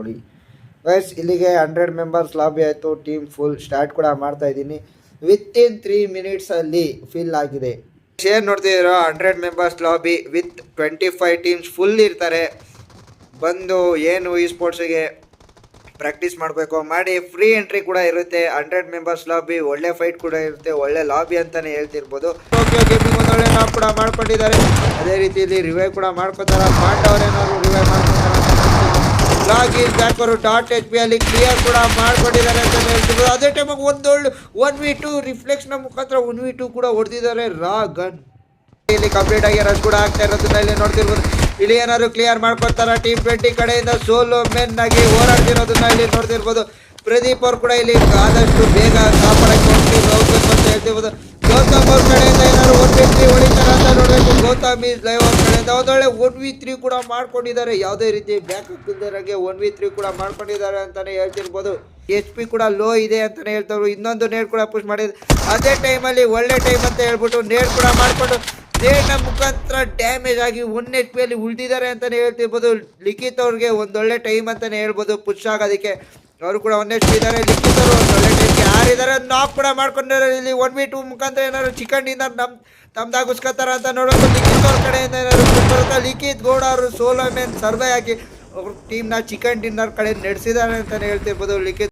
ನೋಡಿ ಗೈಸ್, ಇಲ್ಲಿಗೆ 100 members lobby ಆಯಿತು. ಟೀಮ್ ಫುಲ್ ಸ್ಟಾರ್ಟ್ ಕೂಡ ಮಾಡ್ತಾ ಇದ್ದೀನಿ. ವಿತಿನ್ 3 ಮಿನಿಟ್ಸ್ ಅಲ್ಲಿ ಫಿಲ್ ಆಗಿದೆ. ಶೇರ್ ನೋಡ್ತಿದ್ದೀರಾ, 100 members lobby with 25 teams full ಇರ್ತಾರೆ. ಬಂದು ಏನು ಈ ಸ್ಪೋರ್ಟ್ಸಿಗೆ ಪ್ರಾಕ್ಟೀಸ್ ಮಾಡಬೇಕು ಮಾಡಿ. ಫ್ರೀ ಎಂಟ್ರಿ ಕೂಡ ಇರುತ್ತೆ. 100 ಮೆಂಬರ್ಸ್ ಲಾಬಿ, ಒಳ್ಳೆ ಫೈಟ್ ಕೂಡ ಇರುತ್ತೆ. ಒಳ್ಳೆ ಲಾಬಿ ಅಂತಾನೆ ಹೇಳ್ತಿರ್ಬೋದು. ಟೋಕಿಯೋ ಗೇಮಿಂಗ್ ಒಂದು ಒಳ್ಳೆ ನಾಕ್ ಕೂಡ ಮಾಡ್ಕೊಂಡಿದ್ದಾರೆ. ಅದೇ ರೀತಿಯಲ್ಲಿ ರಿವೈವ್ ಕೂಡ ಮಾಡ್ಕೋತಾರ. ಪಾಂಡವರೇನಾದ್ರು ರಿವೈವ್ ಮಾಡ್ಕೊತಾರ. ಲಾಗಿನ್ ಬ್ಯಾಕರು .HP ಅಲ್ಲಿ ಕ್ಲಿಯರ್ ಕೂಡ ಮಾಡ್ಕೊಂಡಿದ್ದಾರೆ ಅಂತ ಹೇಳ್ತಿರ್ಬೋದು. ಅದೇ ಟೈಮಾಗ ಒಂದೊಳ್ಳೆ 1v2 ರಿಫ್ಲೆಕ್ಸ್ನ ಮುಖಾಂತರ 1v2 ಕೂಡ ಹೊಡೆದಿದ್ದಾರೆ. ರಾ ಗನ್ ಇಲ್ಲಿ ಕಂಪ್ಲೀಟ್ ಆಗಿ ರಶ್ ಕೂಡ ಆಗ್ತಾ ಇರೋದನ್ನ ಇಲ್ಲಿ ನೋಡ್ತಿರ್ಬೋದು. ಇಲ್ಲಿ ಏನಾದ್ರು ಕ್ಲಿಯರ್ ಮಾಡ್ಕೊತಾರ. ಟೀಮ್ 20 ಕಡೆಯಿಂದ ಸೋಲೋ ಮೆನ್ ಆಗಿ ಹೋರಾಡ್ತಿರೋದನ್ನ ಇಲ್ಲಿ ನೋಡ್ತಿರ್ಬೋದು. ಪ್ರದೀಪ್ ಅವ್ರು ಕೂಡ ಇಲ್ಲಿ ಆದಷ್ಟು ಬೇಗ ಕಾಪಾಡಕ್ಕೆ ಹೋಗ್ಬೇಕು ಅಂತ ಹೇಳ್ತಿರ್ಬೋದು. ಗೌತಮ್ ಅವ್ರ ಕಡೆಯಿಂದ ಏನಾದ್ರು 1v3 ಹೊಡಿತಾರ ಅಂತ ನೋಡ್ಬೇಕು. ಗೌತಮ್ ಈಸ್ ಲೈವ್ ಅವ್ರ ಕಡೆಯಿಂದ ಒಂದೊಳ್ಳೆ 1v3 ಕೂಡ ಮಾಡ್ಕೊಂಡಿದ್ದಾರೆ. ಯಾವುದೇ ರೀತಿ ಬ್ಯಾಕ್ ಇಲ್ದಿರಾಗೆ 1v3 ಕೂಡ ಮಾಡ್ಕೊಂಡಿದ್ದಾರೆ ಅಂತಾನೆ ಹೇಳ್ತಿರ್ಬೋದು. HP ಕೂಡ ಲೋ ಇದೆ ಅಂತಾನೆ ಹೇಳ್ತಾರೆ. ಇನ್ನೊಂದು ನೇಡ್ ಕೂಡ ಪುಷ್ ಮಾಡಿದ್ರು. ಅದೇ ಟೈಮಲ್ಲಿ ಒಳ್ಳೆ ಟೈಮ್ ಅಂತ ಹೇಳ್ಬಿಟ್ಟು ನೇಡ್ ಕೂಡ ಮಾಡ್ಕೊಂಡು ನೇಡ್ನ ಮುಖಾಂತರ ಡ್ಯಾಮೇಜ್ ಆಗಿ 1 HP ಅಲ್ಲಿ ಉಳಿದಿದ್ದಾರೆ ಅಂತಾನೆ ಹೇಳ್ತಿರ್ಬೋದು. ಲಿಖಿತ್ ಅವ್ರಿಗೆ ಒಂದೊಳ್ಳೆ ಟೈಮ್ ಅಂತಾನೆ ಹೇಳ್ಬೋದು ಪುಷ್ ಆಗೋದಕ್ಕೆ. ಅವರು ಕೂಡ 1 HP ಇದ್ದಾರೆ. ಲಿಖಿತ್ ಅವರು ಒಂದೊಳ್ಳೆ ಟೈಮ್ಗೆ ಯಾರಿದ್ದಾರೆ ನಾಕ್ ಕೂಡ ಮಾಡ್ಕೊಂಡಿದ್ದಾರೆ. ಇಲ್ಲಿ 1v2 ಮುಖಾಂತರ ಏನಾದ್ರು ಚಿಕನ್ ಡಿನ್ನರ್ ತಮ್ದಾಗಿಸ್ಕೊತಾರ ಅಂತ ನೋಡೋದು. ಲಿಖಿತ್ ಅವ್ರ ಕಡೆಯಿಂದ ಏನಾದ್ರು ಬರುತ್ತೆ. ಲಿಖಿತ್ ಗೌಡ ಅವರು ಸೋಲೋ ಮೆನ್ ಸರ್ವೇ ಆಗಿ ಅವ್ರ ಟೀಮ್ನ ಚಿಕನ್ ಡಿನ್ನರ್ ಕಡೆ ನಡೆಸಿದ್ದಾರೆ ಅಂತಾನೆ ಹೇಳ್ತಿರ್ಬೋದು. ಲಿಖಿತ್